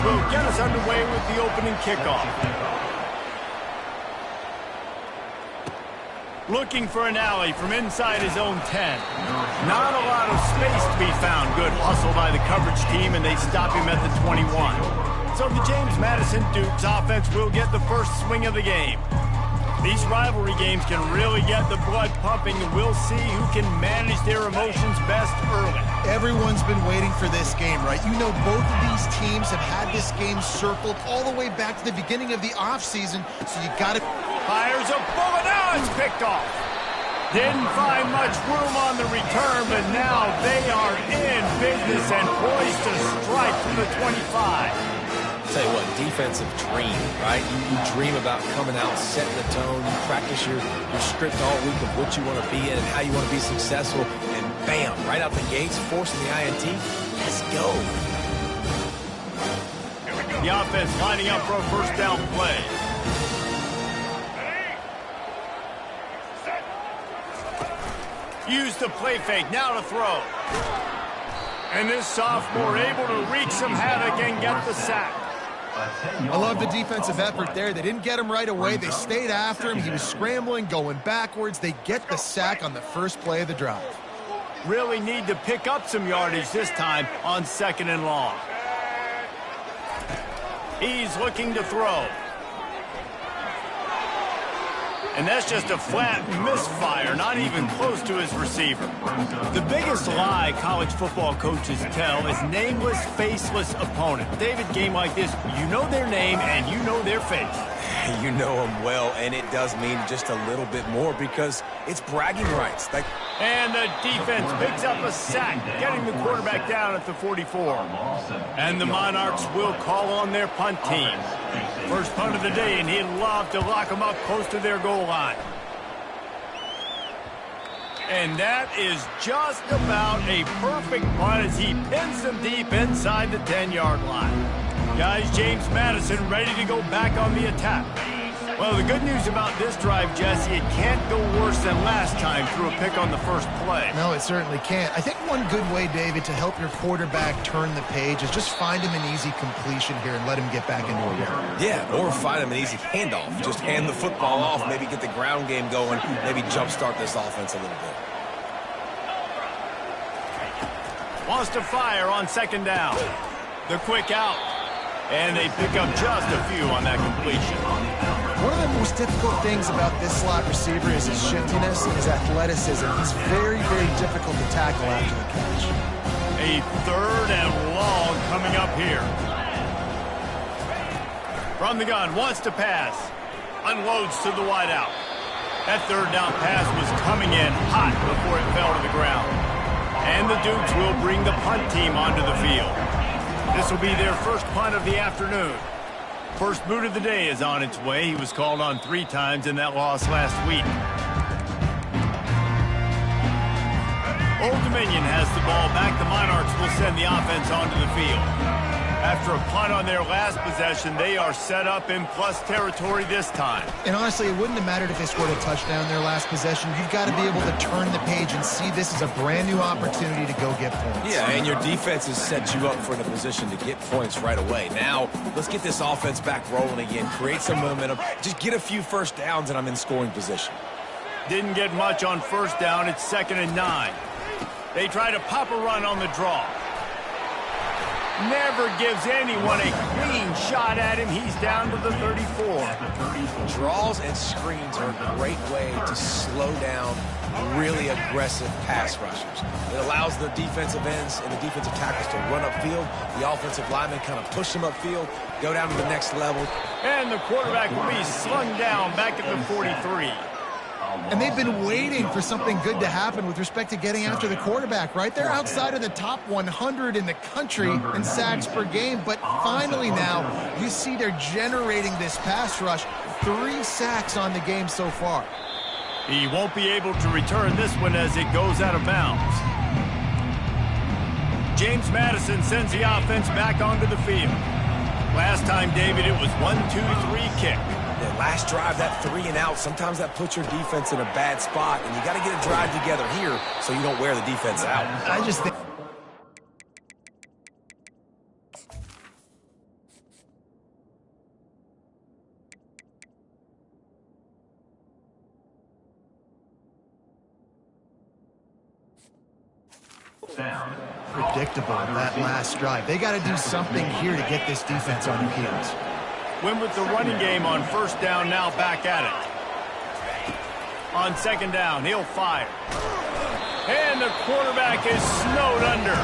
will get us underway with the opening kickoff. Looking for an alley from inside his own 10. Not a lot of space to be found. Good hustle by the coverage team, and they stop him at the 21. So the James Madison Dukes offense will get the first swing of the game. These rivalry games can really get the blood pumping, and we'll see who can manage their emotions best early. Everyone's been waiting for this game, right? You know, both of these teams have had this game circled all the way back to the beginning of the offseason, so you got to... Fires a bullet. Now it's picked off. Didn't find much room on the return, but now they are in business and poised to strike from the 25. Tell you what, defensive dream, right? You dream about coming out, setting the tone. You practice your script all week of what you want to be in and how you want to be successful. And bam, right out the gates, forcing the INT. Let's go. The offense lining up for a first down play. Use the play fake, now to throw. And this sophomore able to wreak some havoc and get the sack. I love the defensive effort there. They didn't get him right away. They stayed after him. He was scrambling, going backwards. They get the sack on the first play of the drive. Really need to pick up some yardage this time on 2nd and long. He's looking to throw. And that's just a flat misfire, not even close to his receiver. The biggest lie college football coaches tell is nameless, faceless opponent. David, game like this, you know their name and you know their face. You know them well, and it does mean just a little bit more because it's bragging rights. And the defense picks up a sack, getting the quarterback down at the 44. And the Monarchs will call on their punt team. First punt of the day, and he'd love to lock them up close to their goal line. And that is just about a perfect punt as he pins them deep inside the 10-yard line. Guys, James Madison ready to go back on the attack. Well, the good news about this drive, Jesse, it can't go worse than last time through a pick on the first play. No, it certainly can't. I think one good way, David, to help your quarterback turn the page is just find him an easy completion here and let him get back into a run. Yeah, or find him an easy handoff. Just hand the football off, maybe get the ground game going, maybe jumpstart this offense a little bit. Wants to fire on 2nd down. The quick out. And they pick up just a few on that completion. One of the most difficult things about this slot receiver is his shiftiness and his athleticism. He's very, very difficult to tackle after the catch. A 3rd and long coming up here. From the gun, wants to pass. Unloads to the wideout. That 3rd down pass was coming in hot before it fell to the ground. And the Dukes will bring the punt team onto the field. This will be their first punt of the afternoon. First boot of the day is on its way. He was called on 3 times in that loss last week. Old Dominion has the ball back. The Monarchs will send the offense onto the field. After a punt on their last possession, they are set up in plus territory this time. And honestly, it wouldn't have mattered if they scored a touchdown their last possession. You've got to be able to turn the page and see this as a brand new opportunity to go get points. Yeah, and your defense has set you up for the position to get points right away. Now, let's get this offense back rolling again, create some momentum, just get a few first downs, and I'm in scoring position. Didn't get much on first down. It's 2nd and 9. They try to pop a run on the draw. Never gives anyone a clean shot at him. He's down to the 34. Draws and screens are a great way to slow down really aggressive pass rushers. It allows the defensive ends and the defensive tackles to run upfield. The offensive linemen kind of push them upfield, go down to the next level. And the quarterback will be slung down back at the 43. And they've been waiting for something good to happen with respect to getting after the quarterback, right? They're outside of the top 100 in the country in sacks per game, but finally now you see they're generating this pass rush. 3 sacks on the game so far. He won't be able to return this one as it goes out of bounds. James Madison sends the offense back onto the field. Last time, David, it was 1-2-3 kick. Yeah, last drive, that 3 and out, sometimes that puts your defense in a bad spot, and you got to get a drive together here so you don't wear the defense out. I just think... Predictable, that last drive. They got to do something here to get this defense on their heels. Win with the running game on first down, now back at it. On second down, he'll fire. And the quarterback is snowed under.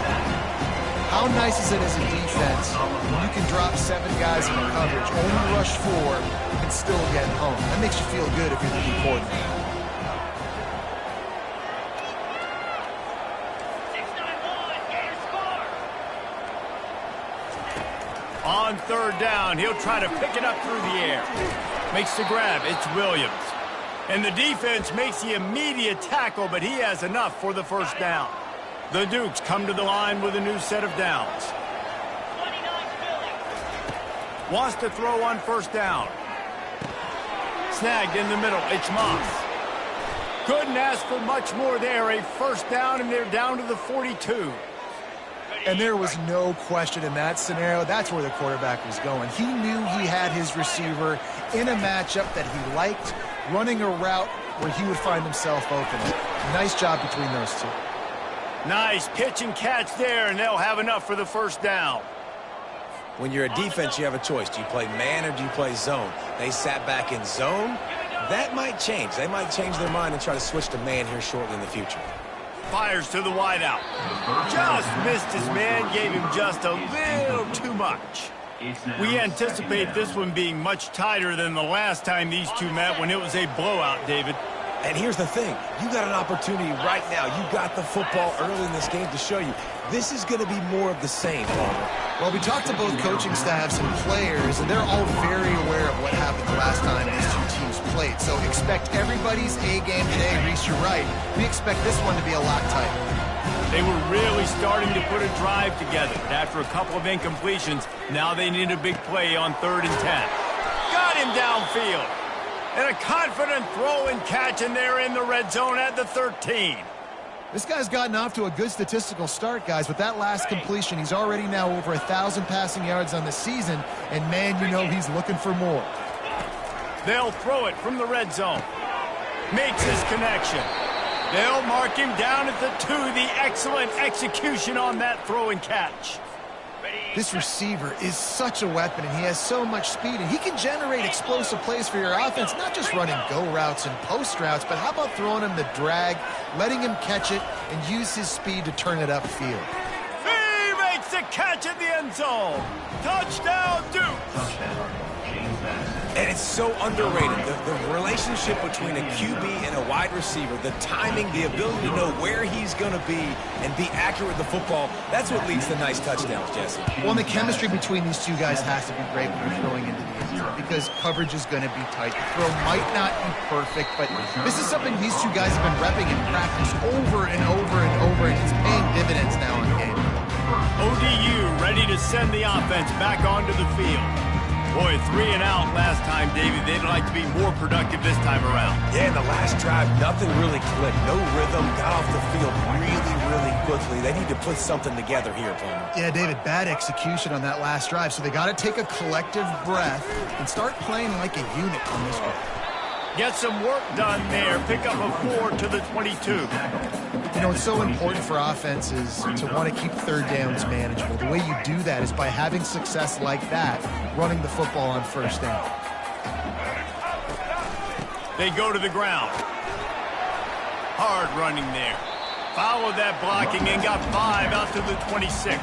How nice is it as a defense when you can drop 7 guys in coverage, only rush 4, and still get home? That makes you feel good if you're the D coordinator. On third down, he'll try to pick it up through the air. Makes the grab, it's Williams. And the defense makes the immediate tackle, but he has enough for the first down. The Dukes come to the line with a new set of downs. Wants to throw on first down. Snagged in the middle, it's Moss. Couldn't ask for much more there. A first down, and they're down to the 42. And there was no question in that scenario. That's where the quarterback was going. He knew he had his receiver in a matchup that he liked, running a route where he would find himself open. Nice job between those two. Nice pitch and catch there, and they'll have enough for the first down. When you're a defense, you have a choice. Do you play man or do you play zone? They sat back in zone. That might change. They might change their mind and try to switch to man here shortly in the future. Fires to the wideout. Just missed his man, gave him just a little too much. We anticipate this one being much tighter than the last time these two met when it was a blowout, David. And here's the thing. You got an opportunity right now. You got the football early in this game to show you. This is going to be more of the same, Palmer. Well, we talked to both coaching staffs and players, and they're all very aware of what happened the last time these two teams played. So expect everybody's A game today. Reese, you're right. We expect this one to be a lot tighter. They were really starting to put a drive together. After a couple of incompletions, now they need a big play on 3rd and 10. Got him downfield. And a confident throw and catch, and they're in the red zone at the 13. This guy's gotten off to a good statistical start, guys. With that last completion, he's already now over 1,000 passing yards on the season. And, man, you know he's looking for more. They'll throw it from the red zone. Makes his connection. They'll mark him down at the 2. The excellent execution on that throw and catch. This receiver is such a weapon, and he has so much speed, and he can generate explosive plays for your offense, not just running go routes and post routes, but how about throwing him the drag, letting him catch it, and use his speed to turn it upfield. He makes the catch in the end zone. Touchdown, Duke. And it's so underrated. The relationship between a QB and a wide receiver, the timing, the ability to know where he's going to be and be accurate with the football, that's what leads to nice touchdowns, Jesse. Well, and the chemistry between these two guys has to be great when you're throwing into the end zone because coverage is going to be tight. The throw might not be perfect, but this is something these two guys have been repping in practice over and over and over, and it's paying dividends now in game. ODU ready to send the offense back onto the field. Boy, 3 and out last time, David. They'd like to be more productive this time around. Yeah, in the last drive, nothing really clicked. No rhythm, got off the field really quickly. They need to put something together here, Palmer. Yeah, David, bad execution on that last drive, so they got to take a collective breath and start playing like a unit on this one. Get some work done there. Pick up a 4 to the 22. You know, it's so important for offenses to want to keep third downs manageable. The way you do that is by having success like that, running the football on first down. They go to the ground. Hard running there. Followed that blocking and got 5 out to the 26.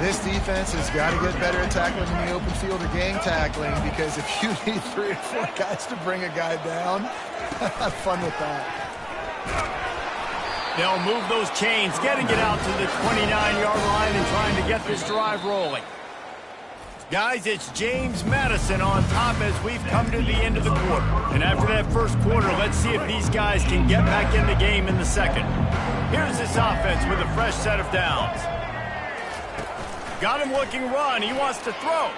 This defense has got to get better at tackling in the open field or gang tackling, because if you need 3 or 4 guys to bring a guy down, have fun with that. They'll move those chains, getting it out to the 29-yard line and trying to get this drive rolling. Guys, it's James Madison on top as we've come to the end of the quarter. And after that first quarter, let's see if these guys can get back in the game in the second. Here's this offense with a fresh set of downs. Got him looking run. He wants to throw.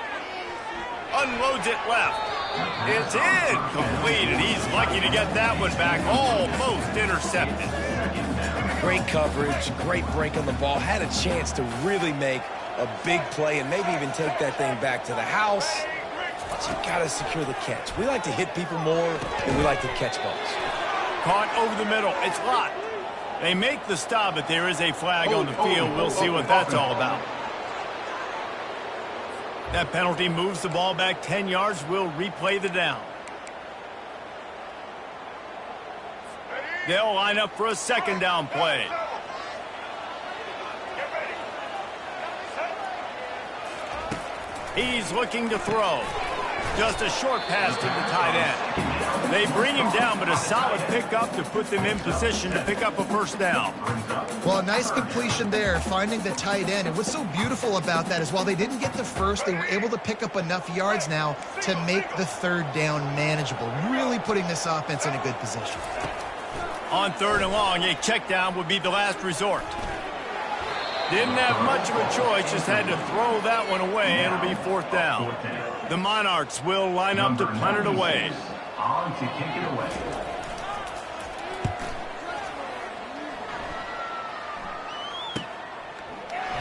Unloads it left. It's incomplete, and he's lucky to get that one back. Almost intercepted. Great coverage, great break on the ball. Had a chance to really make a big play and maybe even take that thing back to the house. But you got to secure the catch. We like to hit people more than we like to catch balls. Caught over the middle. It's Lott. They make the stop, but there is a flag on the field. We'll see what that's all about. That penalty moves the ball back 10 yards. We'll replay the down. They'll line up for a second down play. He's looking to throw. Just a short pass to the tight end. They bring him down, but a solid pickup to put them in position to pick up a first down. Well, a nice completion there, finding the tight end. And what's so beautiful about that is while they didn't get the first, they were able to pick up enough yards now to make the third down manageable, really putting this offense in a good position. On third and long, a check down would be the last resort. Didn't have much of a choice, just had to throw that one away. It'll be fourth down. The Monarchs will line up to punt it away. On to kick it away.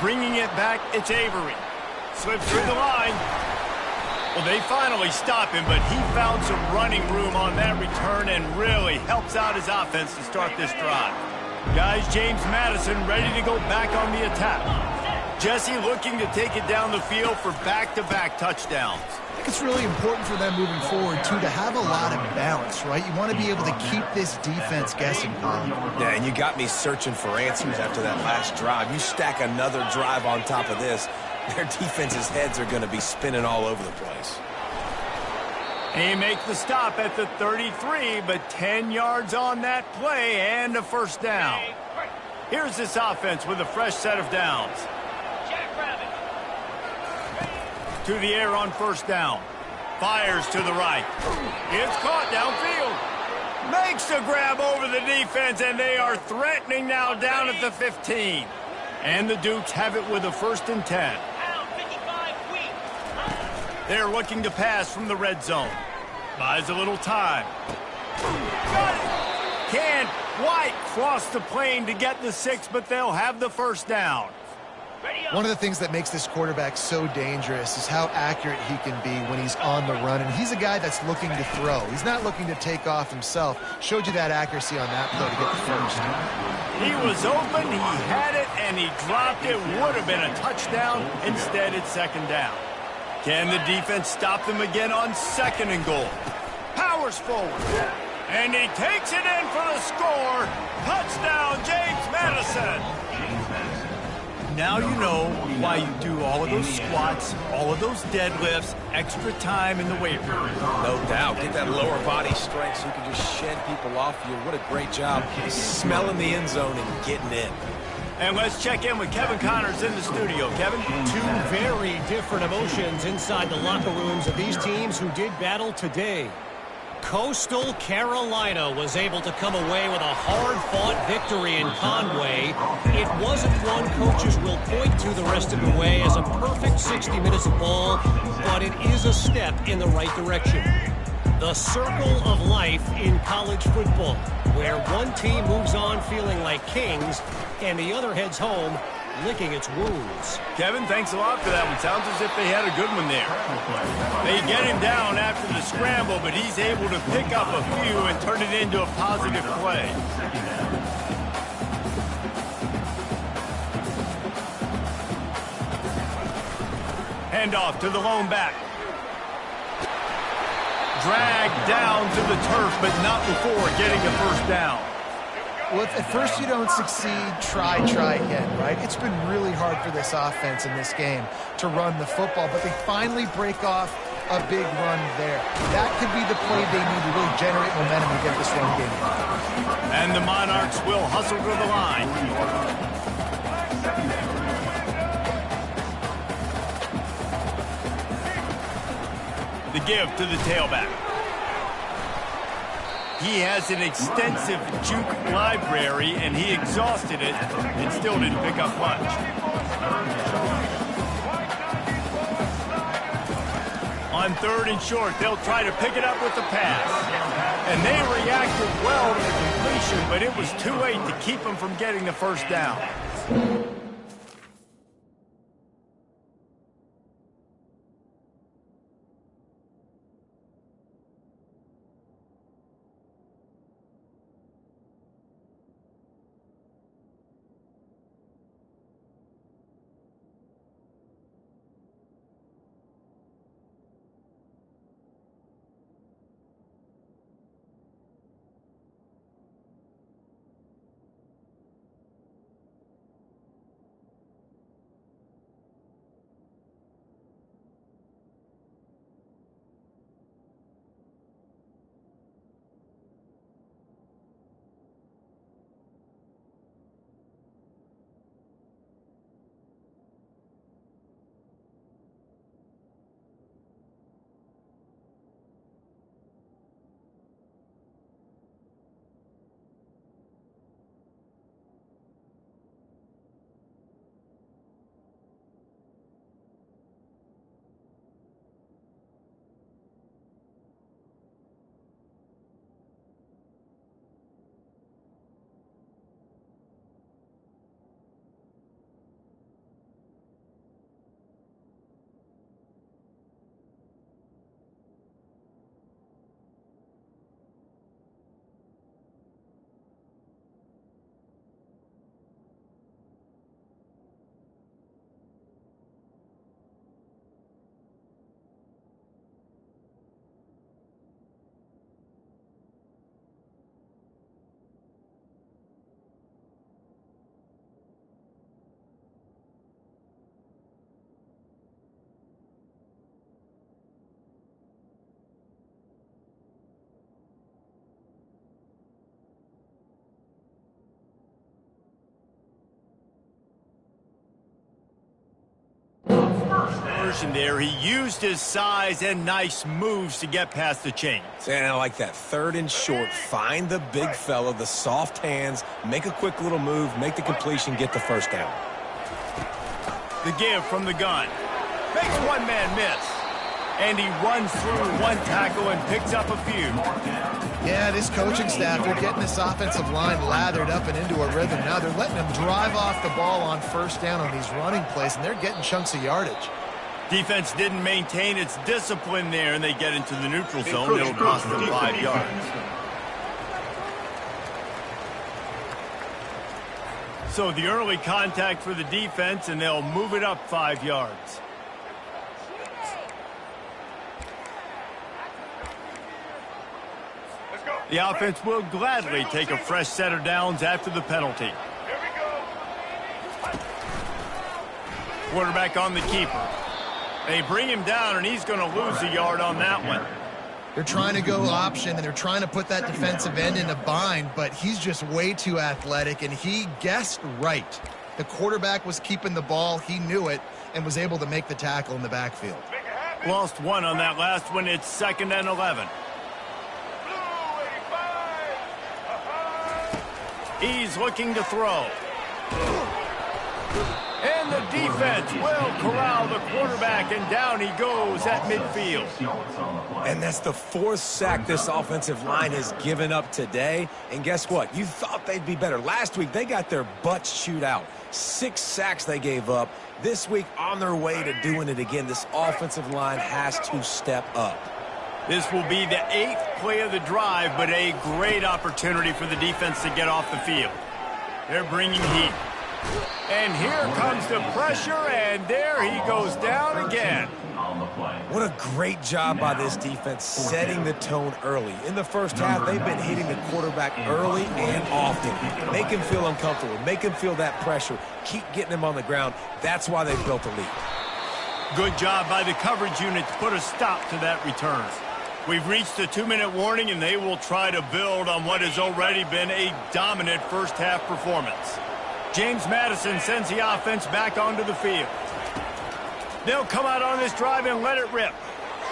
Bringing it back, it's Avery. Slips through the line. Well, they finally stop him, but he found some running room on that return and really helps out his offense to start this drive. Guys, James Madison ready to go back on the attack. Jesse looking to take it down the field for back-to-back touchdowns. I think it's really important for them moving forward, too, to have a lot of balance, right? You want to be able to keep this defense guessing. Yeah, and you got me searching for answers after that last drive. You stack another drive on top of this, their defense's heads are going to be spinning all over the place. He makes the stop at the 33, but 10 yards on that play and a first down. Here's this offense with a fresh set of downs. To the air on first down. Fires to the right. It's caught downfield. Makes the grab over the defense, and they are threatening now down at the 15. And the Dukes have it with a 1st and 10. They're looking to pass from the red zone. Buys a little time. Got it. Can't quite cross the plane to get the 6, but they'll have the first down. One of the things that makes this quarterback so dangerous is how accurate he can be when he's on the run. And he's a guy that's looking to throw. He's not looking to take off himself. Showed you that accuracy on that play to get the first. He was open, he had it, and he dropped it. Would have been a touchdown. Instead, it's second down. Can the defense stop them again on 2nd and goal? Powers forward. And he takes it in for the score. Touchdown, James Madison. Now you know why you do all of those squats, all of those deadlifts, extra time in the weight room. No doubt. Get that lower body strength so you can just shed people off you. What a great job smelling the end zone and getting in. And let's check in with Kevin Connors in the studio. Kevin? Two very different emotions inside the locker rooms of these teams who did battle today. Coastal Carolina was able to come away with a hard-fought victory in Conway. It wasn't one coaches will point to the rest of the way as a perfect 60 minutes of ball, but it is a step in the right direction. The circle of life in college football, where one team moves on feeling like kings and the other heads home licking its wounds. Kevin, thanks a lot for that one. Sounds as if they had a good one there. They get him down after the scramble, but he's able to pick up a few and turn it into a positive play. Hand off to the lone back. Dragged down to the turf, but not before getting a first down. Well, if at first you don't succeed, try again, right? It's been really hard for this offense in this game to run the football, but they finally break off a big run there. That could be the play they need to really generate momentum and get this run game. And the Monarchs will hustle to the line. The give to the tailback. He has an extensive juke library, and he exhausted it and still didn't pick up much. On 3rd and short, they'll try to pick it up with the pass. And they reacted well to the completion, but it was too late to keep them from getting the first down. conversion there. He used his size and nice moves to get past the chains. And I like that. 3rd and short. Find the big fella, the soft hands, make a quick little move, make the completion, get the first down. The give from the gun. Makes one man miss. And he runs through one tackle and picks up a few. Yeah, this coaching staff, they're getting this offensive line lathered up and into a rhythm. Now they're letting them drive off the ball on first down on these running plays, and they're getting chunks of yardage. Defense didn't maintain its discipline there, and they get into the neutral zone. It'll cost them 5 yards. So the early contact for the defense, and they'll move it up 5 yards. The offense will gladly take a fresh set of downs after the penalty. Quarterback on the keeper. They bring him down, and he's going to lose a yard on that one. They're trying to go option, and they're trying to put that defensive end in a bind, but he's just way too athletic, and he guessed right. The quarterback was keeping the ball. He knew it and was able to make the tackle in the backfield. Lost one on that last one. It's 2nd and 11. He's looking to throw. And the defense will corral the quarterback, and down he goes at midfield. And that's the 4th sack this offensive line has given up today. And guess what? You thought they'd be better. Last week, they got their butts chewed out. 6 sacks they gave up. This week, on their way to doing it again, this offensive line has to step up. This will be the 8th play of the drive, but a great opportunity for the defense to get off the field. They're bringing heat. And here comes the pressure, and there he goes down again. What a great job by this defense setting the tone early. In the first half, they've been hitting the quarterback early and often. Make him feel uncomfortable. Make him feel that pressure. Keep getting him on the ground. That's why they've built a lead. Good job by the coverage unit to put a stop to that return. We've reached the 2-minute warning, and they will try to build on what has already been a dominant first-half performance. James Madison sends the offense back onto the field. They'll come out on this drive and let it rip.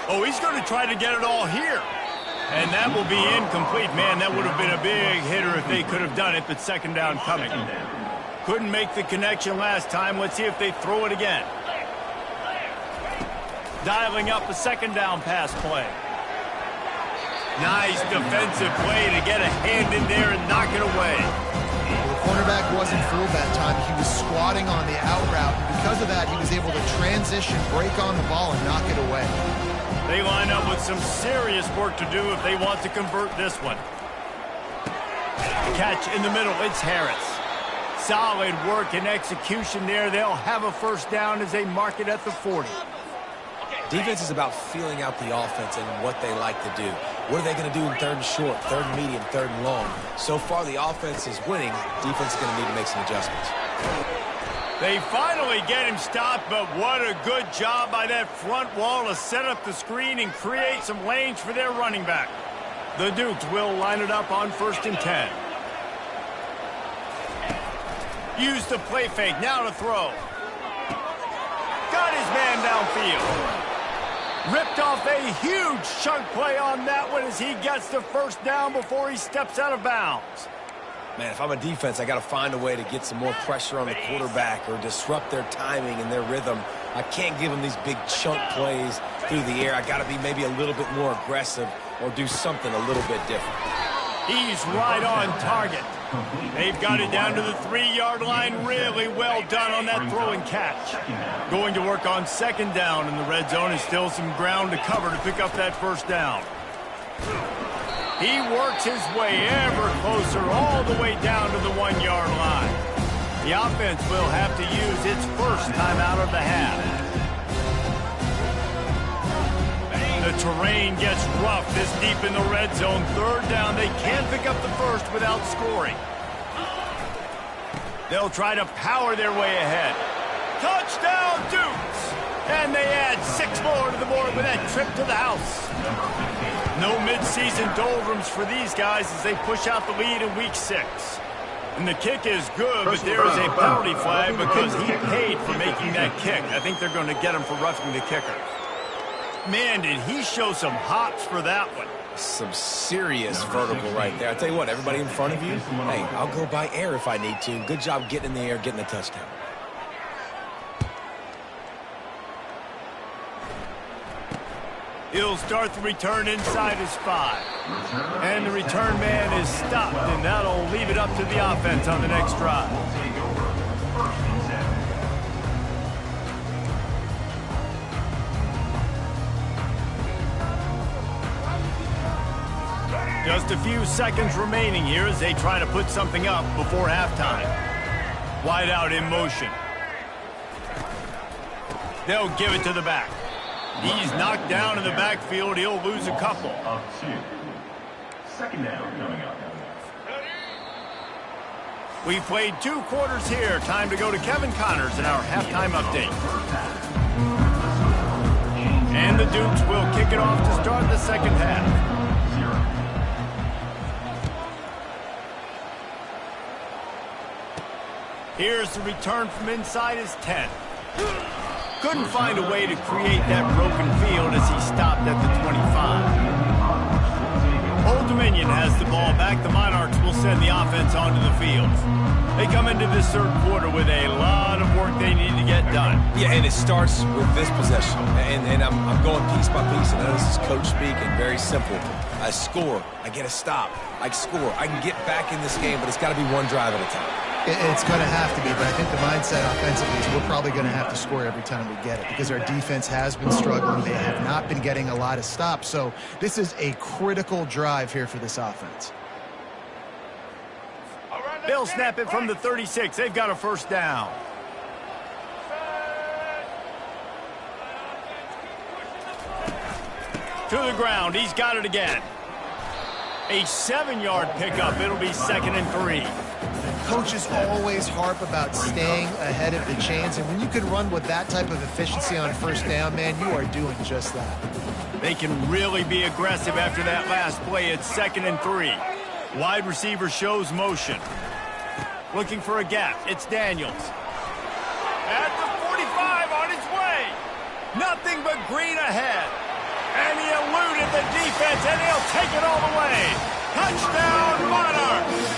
Oh, he's going to try to get it all here. And that will be incomplete. Man, that would have been a big hitter if they could have done it, but 2nd down coming. Couldn't make the connection last time. Let's see if they throw it again. Dialing up a 2nd down pass play. Nice defensive play to get a hand in there and knock it away. The cornerback wasn't fooled that time. He was squatting on the out route, and because of that, he was able to transition, break on the ball, and knock it away. They line up with some serious work to do if they want to convert this one. Catch in the middle. It's Harris. Solid work and execution there. They'll have a first down as they mark it at the 40. Defense is about feeling out the offense and what they like to do. What are they going to do in 3rd and short, 3rd and medium, 3rd and long? So far, the offense is winning. Defense is going to need to make some adjustments. They finally get him stopped, but what a good job by that front wall to set up the screen and create some lanes for their running back. The Dukes will line it up on 1st and 10. Use the play fake, now to throw. Got his man downfield. Ripped off a huge chunk play on that one as he gets the first down before he steps out of bounds. Man, if I'm a defense, I got to find a way to get some more pressure on the quarterback or disrupt their timing and their rhythm. I can't give them these big chunk plays through the air. I got to be maybe a little bit more aggressive or do something a little bit different. He's right on target. They've got it down to the 3-yard line. Really well done on that throw and catch. Going to work on 2nd down in the red zone, and still some ground to cover to pick up that first down. He works his way ever closer all the way down to the 1-yard line. The offense will have to use its first timeout of the half. The terrain gets rough this deep in the red zone. 3rd down. They can't pick up the first without scoring. They'll try to power their way ahead. Touchdown, Dukes! And they add 6 more to the board with that trip to the house. No midseason doldrums for these guys as they push out the lead in week 6. And the kick is good, but there is a penalty flag because he paid for making that kick. I think they're going to get him for roughing the kicker. Man, did he show some hops for that one. Some serious vertical right there. I tell you what, everybody in front of you, hey, I'll go by air if I need to. Good job getting in the air, getting the touchdown. He'll start the return inside his 5. And the return man is stopped, and that'll leave it up to the offense on the next drive. Just a few seconds remaining here as they try to put something up before halftime. Wide out in motion. They'll give it to the back. He's knocked down in the backfield. He'll lose a couple. Second down coming up. We played 2 quarters here. Time to go to Kevin Connors in our halftime update. And the Dukes will kick it off to start the second half. Here's the return from inside his 10. Couldn't find a way to create that broken field as he stopped at the 25. Old Dominion has the ball back. The Monarchs will send the offense onto the field. They come into this third quarter with a lot of work they need to get done. Yeah, and it starts with this possession. And I'm going piece by piece. And I know this is coach speaking, very simple. I score, I get a stop, I score. I can get back in this game, but it's got to be one drive at a time. It's going to have to be, but I think the mindset offensively is we're probably going to have to score every time we get it because our defense has been struggling. They have not been getting a lot of stops, so this is a critical drive here for this offense. They'll snap it from the 36. They've got a first down. To the ground. He's got it again. A 7-yard pickup. It'll be 2nd and 3. Coaches always harp about staying ahead of the chains, and when you can run with that type of efficiency on first down, man, you are doing just that. They can really be aggressive after that last play. It's 2nd and 3. Wide receiver shows motion. Looking for a gap. It's Daniels. At the 45 on his way. Nothing but green ahead. And he eluded the defense, and he'll take it all the way. Touchdown, Monarchs!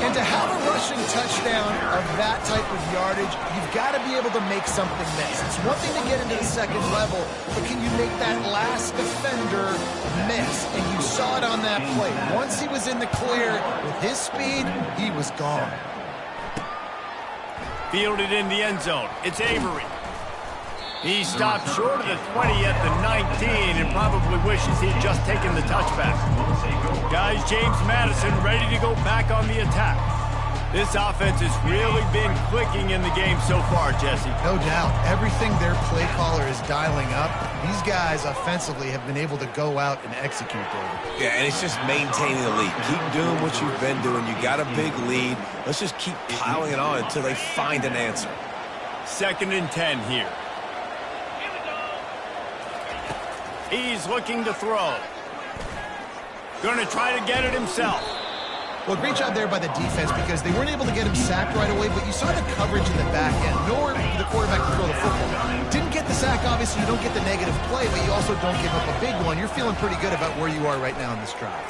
And to have a rushing touchdown of that type of yardage, you've got to be able to make something miss. It's one thing to get into the second level, but can you make that last defender miss? And you saw it on that play. Once he was in the clear, with his speed, he was gone. Fielded in the end zone. It's Avery. He stopped short of the 20 at the 19 and probably wishes he'd just taken the touchback. Guys, James Madison ready to go back on the attack. This offense has really been clicking in the game so far, Jesse. No doubt. Everything their play caller is dialing up, these guys offensively have been able to go out and execute, David. Yeah, and it's just maintaining the lead. Keep doing what you've been doing. You got a big lead. Let's just keep piling it on until they find an answer. 2nd and 10 here. He's looking to throw. Going to try to get it himself. Well, great job there by the defense because they weren't able to get him sacked right away, but you saw the coverage in the back end. Nor the quarterback could throw the football. Didn't get the sack, obviously. You don't get the negative play, but you also don't give up a big one. You're feeling pretty good about where you are right now in this drive.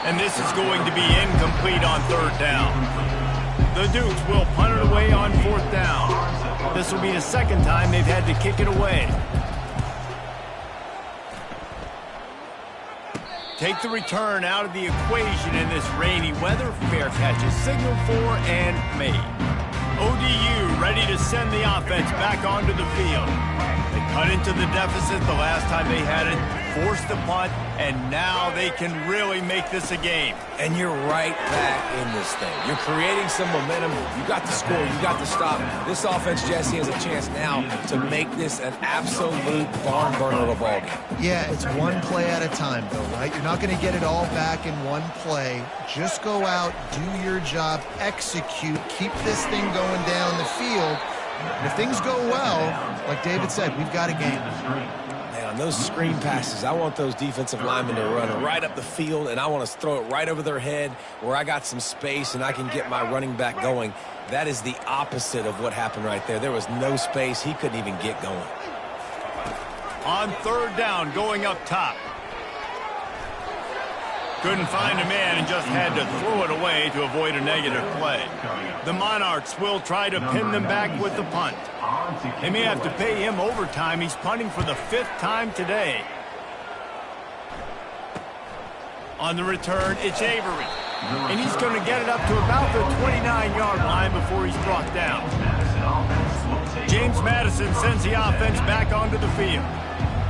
And this is going to be incomplete on 3rd down. The Dukes will punt it away on 4th down. This will be the 2nd time they've had to kick it away. Take the return out of the equation in this rainy weather. Fair catch is signaled for and made. ODU ready to send the offense back onto the field. They cut into the deficit the last time they had it, forced the punt, and now they can really make this a game. And you're right back in this thing. You're creating some momentum. You got the score. You got the stop. This offense, Jesse, has a chance now to make this an absolute barn burner of a ball game. Yeah, it's one play at a time, though, right? You're not going to get it all back in one play. Just go out, do your job, execute, keep this thing going down the field. And if things go well, like David said, we've got a game. Man, on On those screen passes, I want those defensive linemen to run right up the field, and I want to throw it right over their head where I got some space and I can get my running back going. That is the opposite of what happened right there. There was no space. He couldn't even get going. On third down, going up top. Couldn't find a man and just had to throw it away to avoid a negative play. The Monarchs will try to pin them back with the punt. They may have to pay him overtime. He's punting for the 5th time today. On the return, it's Avery. And he's going to get it up to about the 29-yard line before he's brought down. James Madison sends the offense back onto the field.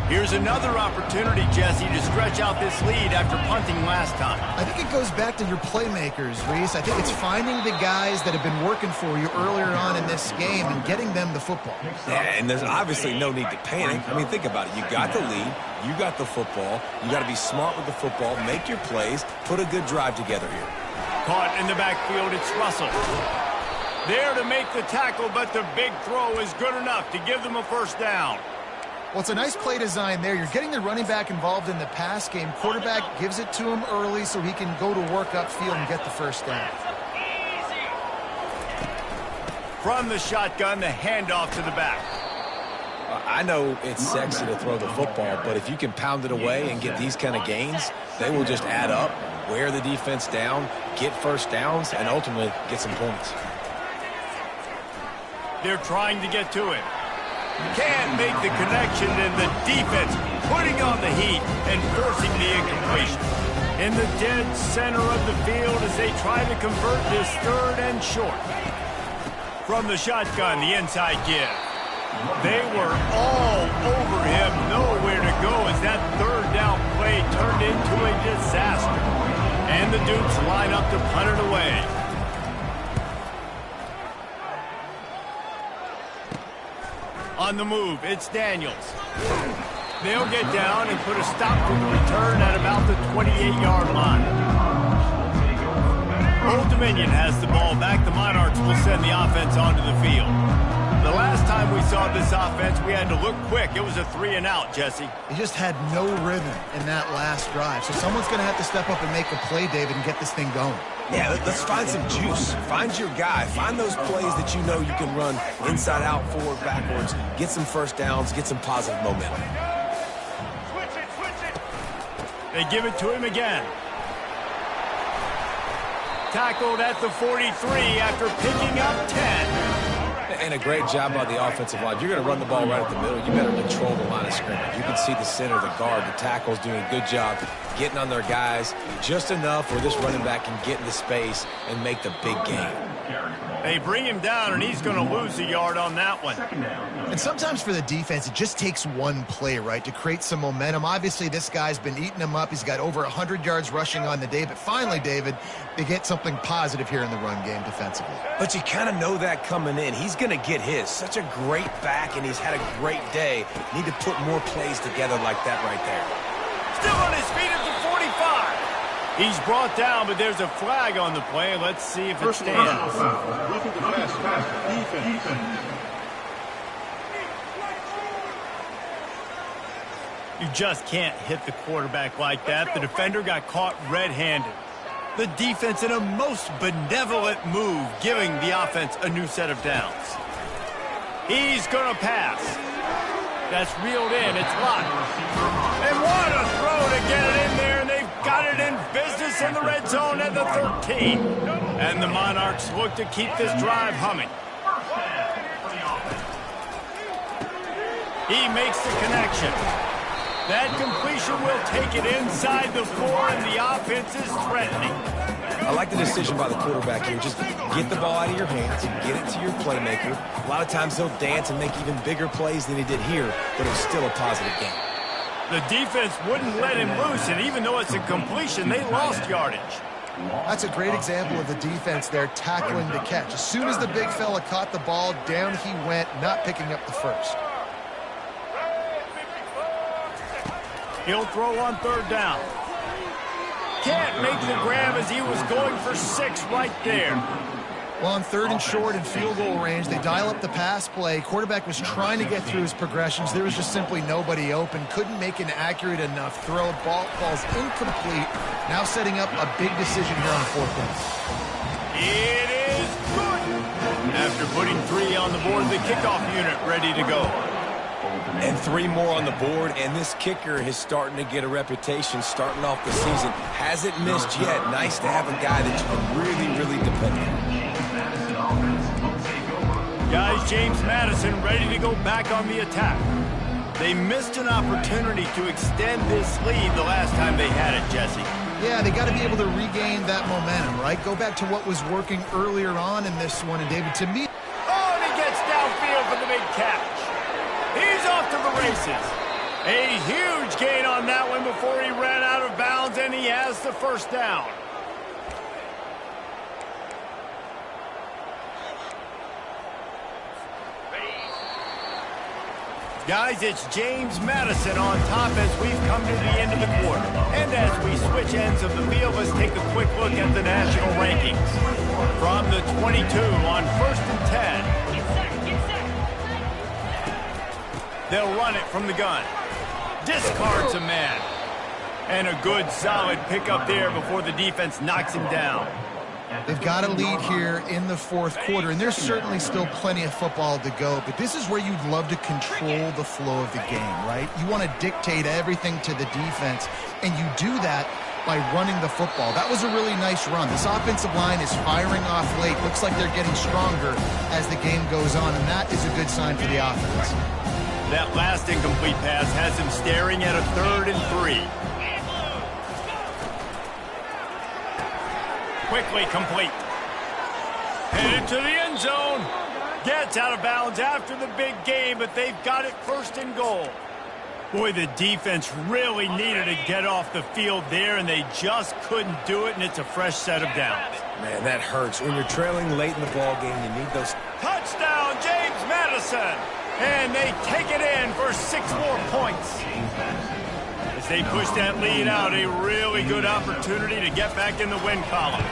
Here's another opportunity, Jesse, to stretch out this lead after punting last time. I think it goes back to your playmakers, Reese. I think it's finding the guys that have been working for you earlier on in this game and getting them the football. Yeah, and there's obviously no need to panic. I mean, think about it. You got the lead. You got the football. You got to be smart with the football. Make your plays. Put a good drive together here. Caught in the backfield, it's Russell. There to make the tackle, but the big throw is good enough to give them a first down. Well, it's a nice play design there. You're getting the running back involved in the pass game. Quarterback gives it to him early so he can go to work upfield and get the first down. From the shotgun, the handoff to the back. I know it's sexy to throw the football, but if you can pound it away and get these kind of gains, they will just add up, wear the defense down, get first downs, and ultimately get some points. They're trying to get to him. Can't make the connection, and the defense putting on the heat and forcing the incompletion. In the dead center of the field as they try to convert this 3rd and short. From the shotgun, the inside give. They were all over him, nowhere to go as that 3rd down play turned into a disaster. And the Dukes line up to punt it away. On the move, it's Daniels. They'll get down and put a stop to the return at about the 28-yard line. Old Dominion has the ball back. The Monarchs will send the offense onto the field. The last time we saw this offense, we had to look quick. It was a 3-and-out, Jesse. He just had no rhythm in that last drive. So someone's going to have to step up and make a play, David, and get this thing going. Yeah, let's find some juice. Find your guy. Find those plays that you know you can run inside out, forward, backwards. Get some first downs. Get some positive momentum. They give it to him again. Tackled at the 43 after picking up 10. And a great job by the offensive line. If you're going to run the ball right at the middle, you better control the line of scrimmage. You can see the center, the guard, the tackles doing a good job getting on their guys just enough where this running back can get into space and make the big game. They bring him down, and he's going to lose a yard on that one. And sometimes for the defense, it just takes one play, right, to create some momentum. Obviously, this guy's been eating them up. He's got over 100 yards rushing on the day. But finally, David, they get something positive here in the run game defensively. But you kind of know that coming in. He's going to get his. Such a great back, and he's had a great day. Need to put more plays together like that right there. Still on his feet at the 45. He's brought down, but there's a flag on the play. Let's see if it stands. You just can't hit the quarterback like that. The defender got caught red-handed. The defense in a most benevolent move, giving the offense a new set of downs. He's going to pass. That's reeled in. It's locked. And what a throw to get it in there, and they've got it in business in the red zone at the 13. And the Monarchs look to keep this drive humming. He makes the connection. That completion will take it inside the 4, and the offense is threatening. I like the decision by the quarterback here. Just get the ball out of your hands, get it to your playmaker. A lot of times he'll dance and make even bigger plays than he did here, but it's still a positive game. The defense wouldn't let him loose, and even though it's a completion, they lost yardage. That's a great example of the defense there tackling the catch. As soon as the big fella caught the ball, down he went, not picking up the first. He'll throw on 3rd down. Can't make the grab as he was going for 6 right there. Well, on 3rd and short and field goal range, they dial up the pass play. Quarterback was trying to get through his progressions. There was just simply nobody open. Couldn't make an accurate enough throw. Ball's incomplete. Now setting up a big decision here on 4th down. It is good. After putting 3 on the board, the kickoff unit ready to go. And 3 more on the board, and this kicker is starting to get a reputation starting off the season. Hasn't missed yet. Nice to have a guy that you can really, really depend on. Guys, James Madison ready to go back on the attack. They missed an opportunity to extend this lead the last time they had it, Jesse. Yeah, they got to be able to regain that momentum, right? Go back to what was working earlier on in this one. And, David, to me... Oh, and he gets downfield for the big catch. He's off to the races. A huge gain on that one before he ran out of bounds, and he has the first down. Guys, it's James Madison on top as we've come to the end of the quarter. And as we switch ends of the field, let's take a quick look at the national rankings. From the 22 on 1st and 10. They'll run it from the gun. Discards a man. And a good, solid pickup there before the defense knocks him down. They've got a lead here in the 4th quarter, and there's certainly still plenty of football to go, but this is where you'd love to control the flow of the game, right? You want to dictate everything to the defense, and you do that by running the football. That was a really nice run. This offensive line is firing off late. Looks like they're getting stronger as the game goes on, and that is a good sign for the offense. That last incomplete pass has him staring at a 3rd and 3. Quickly complete. Headed to the end zone. Gets out of bounds after the big game, but they've got it 1st and goal. Boy, the defense really needed to get off the field there, and they just couldn't do it, and it's a fresh set of downs. Man, that hurts. When you're trailing late in the ball game, you need those. Touchdown, James Madison. And they take it in for 6 more points. As they push that lead out, a really good opportunity to get back in the win column.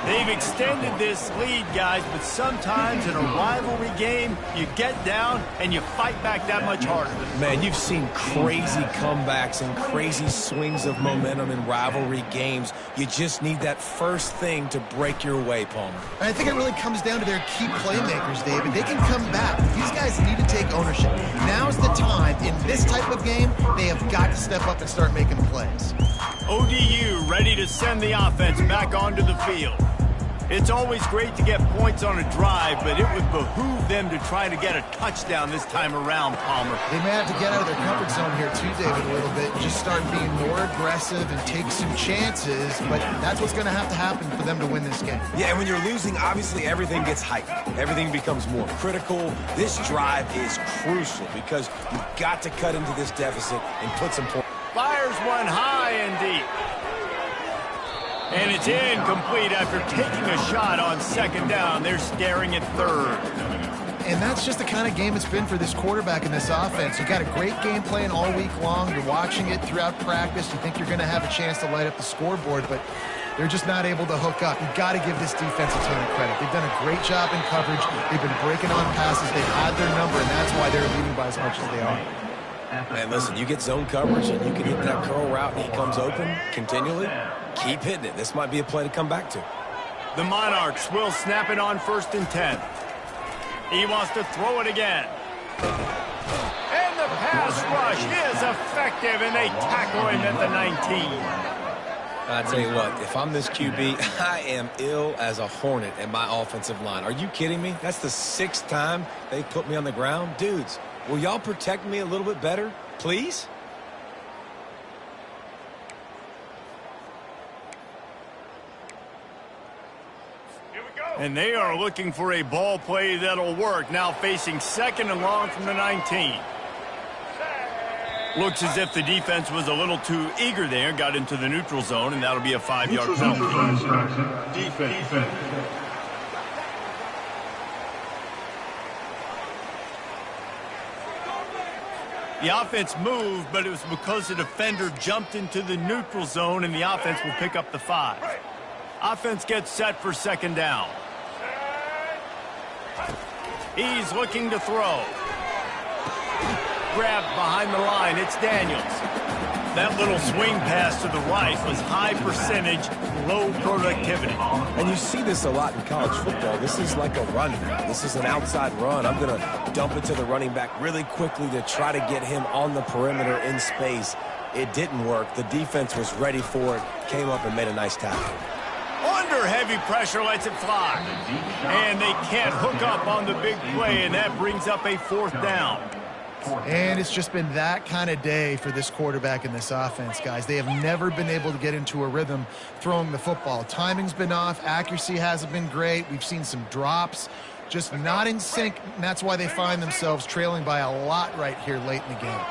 They've extended this lead, guys, but sometimes in a rivalry game, you get down and you fight back that much harder. Man, you've seen crazy comebacks and crazy swings of momentum in rivalry games. You just need that first thing to break your way, Palmer. And I think it really comes down to their key playmakers, David. They can come back. These guys need to take ownership. Now's the time. In this type of game, they have got to step up and start making plays. ODU ready to send the offense back onto the field. It's always great to get points on a drive, but it would behoove them to try to get a touchdown this time around, Palmer. They may have to get out of their comfort zone here too, David, a little bit. Just start being more aggressive and take some chances, but that's what's going to happen for them to win this game. Yeah, and when you're losing, obviously everything gets heightened. Everything becomes more critical. This drive is crucial because you've got to cut into this deficit and put some points. Fires one high and deep. And it's incomplete after taking a shot on 2nd down. They're staring at 3rd. And that's just the kind of game it's been for this quarterback and this offense. You got a great game plan all week long. You're watching it throughout practice. You think you're going to have a chance to light up the scoreboard, but they're just not able to hook up. You've got to give this defense a ton of credit. They've done a great job in coverage. They've been breaking on passes. They've had their number, and that's why they're leading by as much as they are. Man, listen, you get zone coverage and you can hit that curl route and he comes open continually. Keep hitting it. This might be a play to come back to. The Monarchs will snap it on 1st and 10. He wants to throw it again. And the pass rush is effective, and they tackle him at the 19. I tell you what, if I'm this QB, I am ill as a hornet at my offensive line. Are you kidding me? That's the 6th time they put me on the ground. Dudes, will y'all protect me a little bit better, please? And they are looking for a ball play that'll work. Now facing 2nd and long from the 19. Looks as if the defense was a little too eager there. Got into the neutral zone, and that'll be a 5-yard penalty. Defense. The offense moved, but it was because the defender jumped into the neutral zone, and the offense will pick up the 5. Offense gets set for 2nd down. He's looking to throw. Grabbed behind the line. It's Daniels. That little swing pass to the right was high percentage, low productivity. And you see this a lot in college football. This is like a run. This is an outside run. I'm going to dump it to the running back really quickly to try to get him on the perimeter in space. It didn't work. The defense was ready for it, came up and made a nice tackle. Under heavy pressure, lets it fly. And they can't hook up on the big play, and that brings up a fourth down. And it's just been that kind of day for this quarterback and this offense, guys. They have never been able to get into a rhythm throwing the football. Timing's been off. Accuracy hasn't been great. We've seen some drops, just not in sync, and that's why they find themselves trailing by a lot right here late in the game.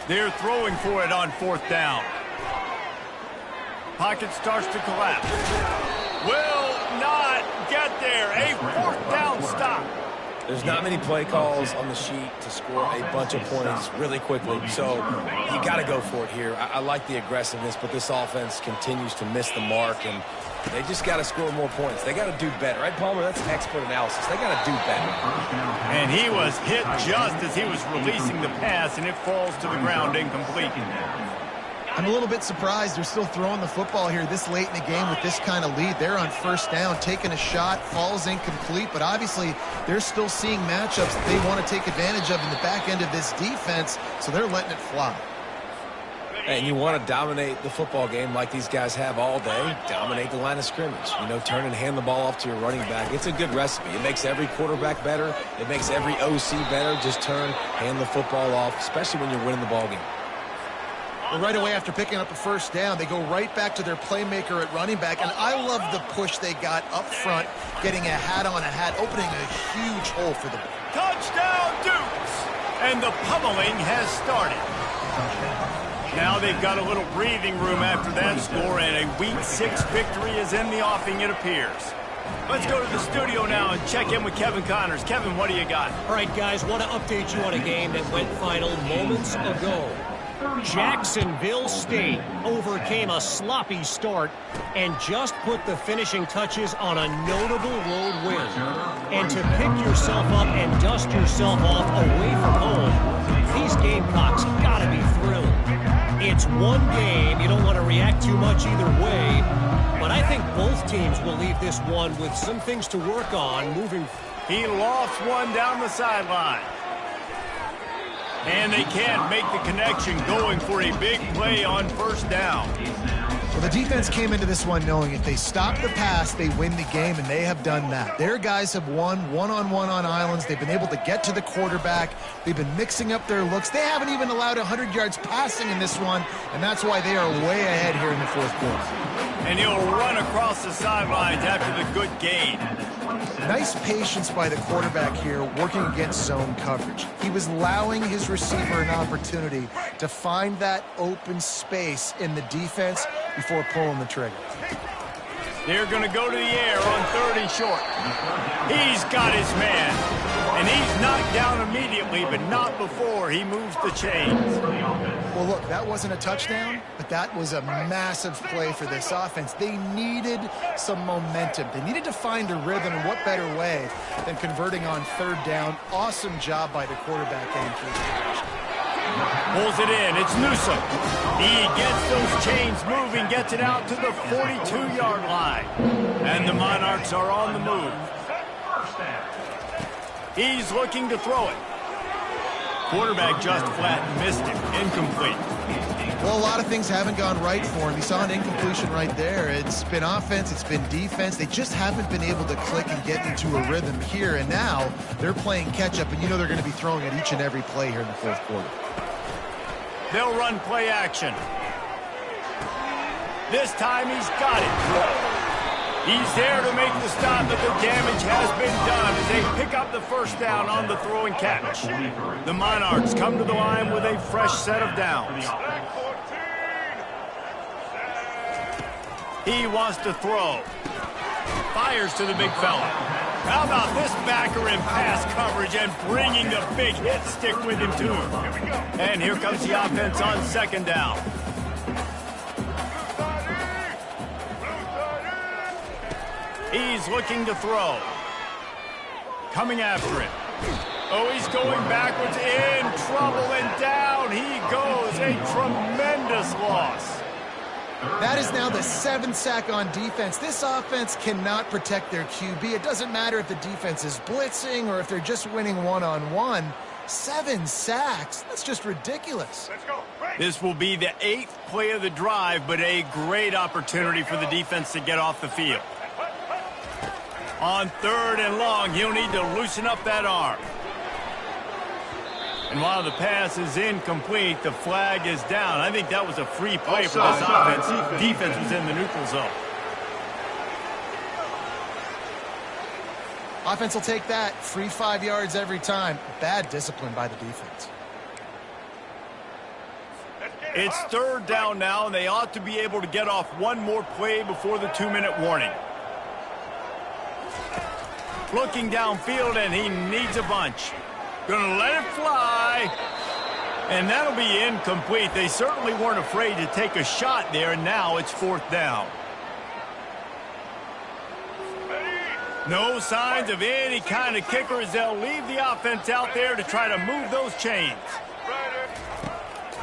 They're throwing for it on fourth down. Pocket starts to collapse. Will not get there. A fourth down stop. There's not many play calls on the sheet to score a bunch of points really quickly, so you got to go for it here. I like the aggressiveness, but this offense continues to miss the mark, and they just got to score more points. They got to do better. Right, Palmer? That's expert analysis. They got to do better. And he was hit just as he was releasing the pass, and it falls to the ground incomplete. I'm a little bit surprised they're still throwing the football here this late in the game with this kind of lead. They're on first down, taking a shot, falls incomplete, but obviously they're still seeing matchups that they want to take advantage of in the back end of this defense, so they're letting it fly. And you want to dominate the football game like these guys have all day. Dominate the line of scrimmage. You know, turn and hand the ball off to your running back. It's a good recipe. It makes every quarterback better. It makes every OC better. Just turn, hand the football off, especially when you're winning the ball game. Well, right away after picking up a first down, they go right back to their playmaker at running back, and I love the push they got up front, getting a hat on a hat, opening a huge hole for them. Touchdown, Dukes! And the pummeling has started. Now they've got a little breathing room after that score, and a Week 6 victory is in the offing, it appears. Let's go to the studio now and check in with Kevin Connors. Kevin, what do you got? All right, guys, want to update you on a game that went final moments ago. Jacksonville State overcame a sloppy start and just put the finishing touches on a notable road win. And to pick yourself up and dust yourself off away from home, these Gamecocks gotta be thrilled. It's one game, you don't want to react too much either way, but I think both teams will leave this one with some things to work on moving. He lost one down the sideline. And they can't make the connection, going for a big play on first down. Well, the defense came into this one knowing if they stop the pass, they win the game, and they have done that. Their guys have won one-on-one on islands. They've been able to get to the quarterback. They've been mixing up their looks. They haven't even allowed 100 yards passing in this one, and that's why they are way ahead here in the fourth quarter. And he'll run across the sidelines after the good gain. Nice patience by the quarterback here working against zone coverage. He was allowing his receiver an opportunity to find that open space in the defense before pulling the trigger. They're going to go to the air on 3rd and short. He's got his man. And he's knocked down immediately, but not before he moves the chains. Well, look, that wasn't a touchdown, but that was a massive play for this offense. They needed some momentum. They needed to find a rhythm, and what better way than converting on 3rd down. Awesome job by the quarterback getting through the conversion. Pulls it in. It's Newsom. He gets those chains moving, gets it out to the 42-yard line. And the Monarchs are on the move. He's looking to throw it. Quarterback just flat missed it. Incomplete. Well, a lot of things haven't gone right for him. He saw an incompletion right there. It's been offense, it's been defense. They just haven't been able to click and get into a rhythm here. And now they're playing catch-up, and you know they're going to be throwing at each and every play here in the fourth quarter. They'll run play action. This time he's got it. He's there to make the stop, but the damage has been done as they pick up the first down on the throw and catch. The Monarchs come to the line with a fresh set of downs. He wants to throw. Fires to the big fella. How about this backer in pass coverage and bringing the big hit stick with him too. And here comes the offense on 2nd down. He's looking to throw. coming after him. Oh, he's going backwards, in trouble, and down he goes. A tremendous loss. That is now the 7th sack on defense. This offense cannot protect their QB. It doesn't matter if the defense is blitzing or if they're just winning one-on-one. 7 sacks, that's just ridiculous. This will be the 8th play of the drive, but a great opportunity for the defense to get off the field. On 3rd and long, he'll need to loosen up that arm. And while the pass is incomplete, the flag is down. I think that was a free play for this offense. Defense was in the neutral zone. Offense will take that. Free 5 yards every time. Bad discipline by the defense. It's 3rd down now, and they ought to be able to get off one more play before the 2-minute warning. Looking downfield, and he needs a bunch. Gonna let it fly. And that'll be incomplete. They certainly weren't afraid to take a shot there, and now it's 4th down. No signs of any kind of kicker as they'll leave the offense out there to try to move those chains.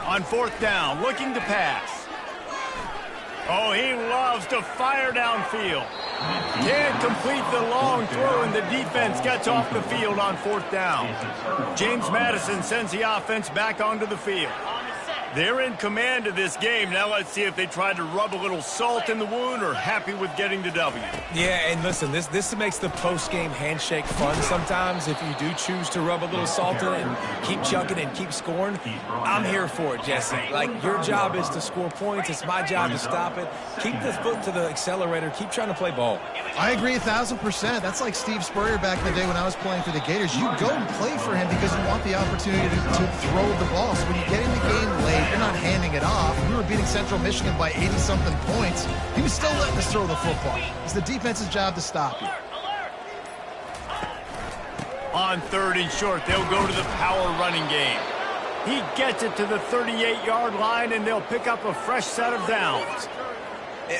On 4th down, looking to pass. Oh, he loves to fire downfield. Can't complete the long throw, and the defense gets off the field on 4th down. James Madison sends the offense back onto the field. They're in command of this game. Now let's see if they try to rub a little salt in the wound or happy with getting the W. Yeah, and listen, this makes the post-game handshake fun sometimes if you do choose to rub a little salt in it and keep chucking and keep scoring. I'm here for it, Jesse. Like, your job is to score points. It's my job to stop it. Keep the foot to the accelerator. Keep trying to play ball. I agree 1,000%. That's like Steve Spurrier back in the day when I was playing for the Gators. You go and play for him because you want the opportunity to throw the ball. So when you get in the game late, you're not handing it off. We were beating Central Michigan by 80-something points. He was still letting us throw the football. It's the defense's job to stop you. On 3rd and short, they'll go to the power running game. He gets it to the 38-yard line, and they'll pick up a fresh set of downs.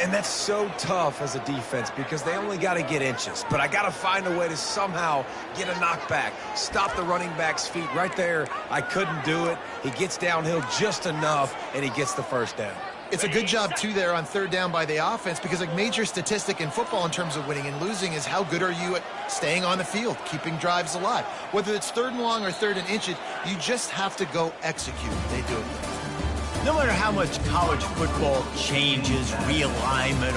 And that's so tough as a defense because they only got to get inches. But I got to find a way to somehow get a knockback, stop the running back's feet right there. I couldn't do it. He gets downhill just enough, and he gets the 1st down. It's a good job, too, there on 3rd down by the offense because a major statistic in football in terms of winning and losing is how good are you at staying on the field, keeping drives alive. Whether it's 3rd and long or 3rd and inches, you just have to go execute. They do it. No matter how much college football changes, realignment,